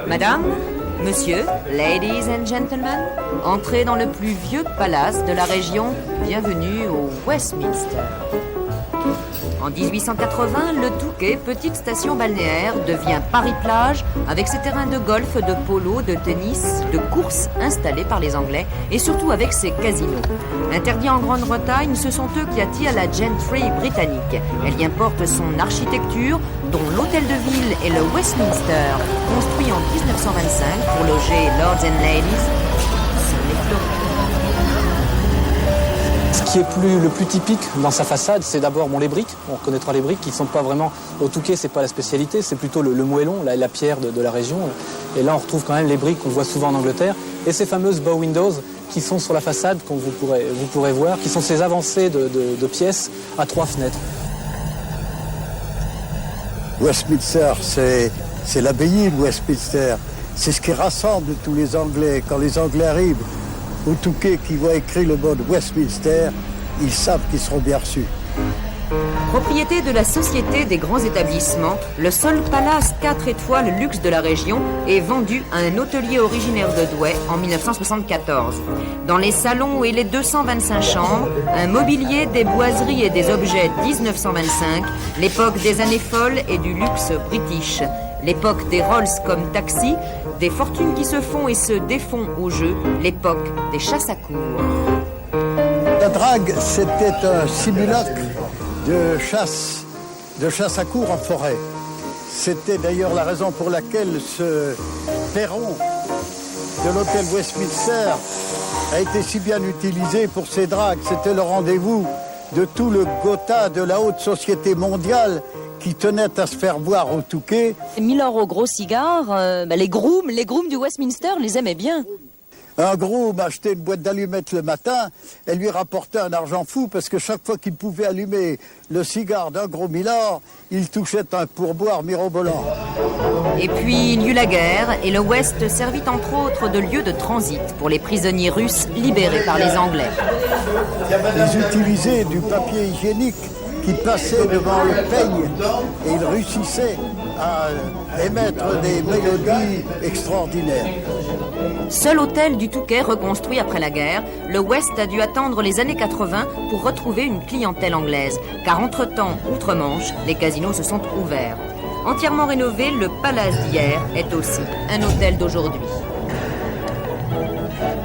Madame, monsieur, ladies and gentlemen, entrez dans le plus vieux palace de la région. Bienvenue au Westminster. En 1880, le Touquet, petite station balnéaire, devient Paris-Plage avec ses terrains de golf, de polo, de tennis, de course installés par les Anglais et surtout avec ses casinos. Interdits en Grande-Bretagne, ce sont eux qui attirent la gentry britannique. Elle y importe son architecture, dont l'hôtel de ville et le Westminster, construit en 1925 pour loger Lords and Ladies sur les flots. Ce qui est le plus typique dans sa façade, c'est d'abord les briques. On reconnaîtra les briques qui ne sont pas vraiment... Au Touquet, c'est pas la spécialité, c'est plutôt le moellon, la pierre de la région. Et là, on retrouve quand même les briques qu'on voit souvent en Angleterre. Et ces fameuses bow windows qui sont sur la façade, que vous pourrez voir, qui sont ces avancées de pièces à 3 fenêtres. Westminster, c'est l'abbaye de Westminster. C'est ce qui rassemble tous les Anglais. Quand les Anglais arrivent au Touquet, qui voient écrit le mot de Westminster, ils savent qu'ils seront bien reçus. Propriété de la Société des grands établissements, le seul palace 4 étoiles luxe de la région est vendu à un hôtelier originaire de Douai en 1974. Dans les salons et les 225 chambres, un mobilier, des boiseries et des objets 1925, l'époque des années folles et du luxe british. L'époque des Rolls comme taxi, des fortunes qui se font et se défont au jeu, l'époque des chasses à courre. La drague, c'était un simulacre de chasse à courre en forêt. C'était d'ailleurs la raison pour laquelle ce perron de l'hôtel Westminster a été si bien utilisé pour ces dragues. C'était le rendez-vous de tout le Gotha de la haute société mondiale qui tenait à se faire voir au Touquet. 1000 € au gros cigare, les grooms du Westminster les aimaient bien. Un groom achetait une boîte d'allumettes le matin, elle lui rapportait un argent fou parce que chaque fois qu'il pouvait allumer le cigare d'un gros milord, il touchait un pourboire mirobolant. Et puis il y eut la guerre et le West servit entre autres de lieu de transit pour les prisonniers russes libérés par les Anglais. Ils utilisaient du papier hygiénique qui passait devant le peigne et ils réussissaient à émettre des mélodies extraordinaires. Seul hôtel du Touquet reconstruit après la guerre, le West a dû attendre les années 80 pour retrouver une clientèle anglaise, car entre-temps, outre-Manche, les casinos se sont ouverts. Entièrement rénové, le Palace d'hier est aussi un hôtel d'aujourd'hui.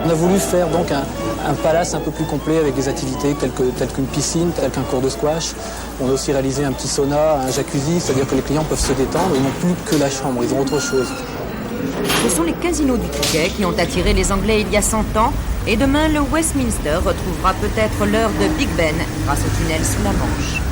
On a voulu faire donc un palace un peu plus complet avec des activités telles qu'une piscine, telles qu'un cours de squash. On a aussi réalisé un petit sauna, un jacuzzi, c'est-à-dire que les clients peuvent se détendre, ils n'ont plus que la chambre, ils ont autre chose. Ce sont les casinos du Touquet qui ont attiré les Anglais il y a 100 ans et demain le Westminster retrouvera peut-être l'heure de Big Ben grâce au tunnel sous la Manche.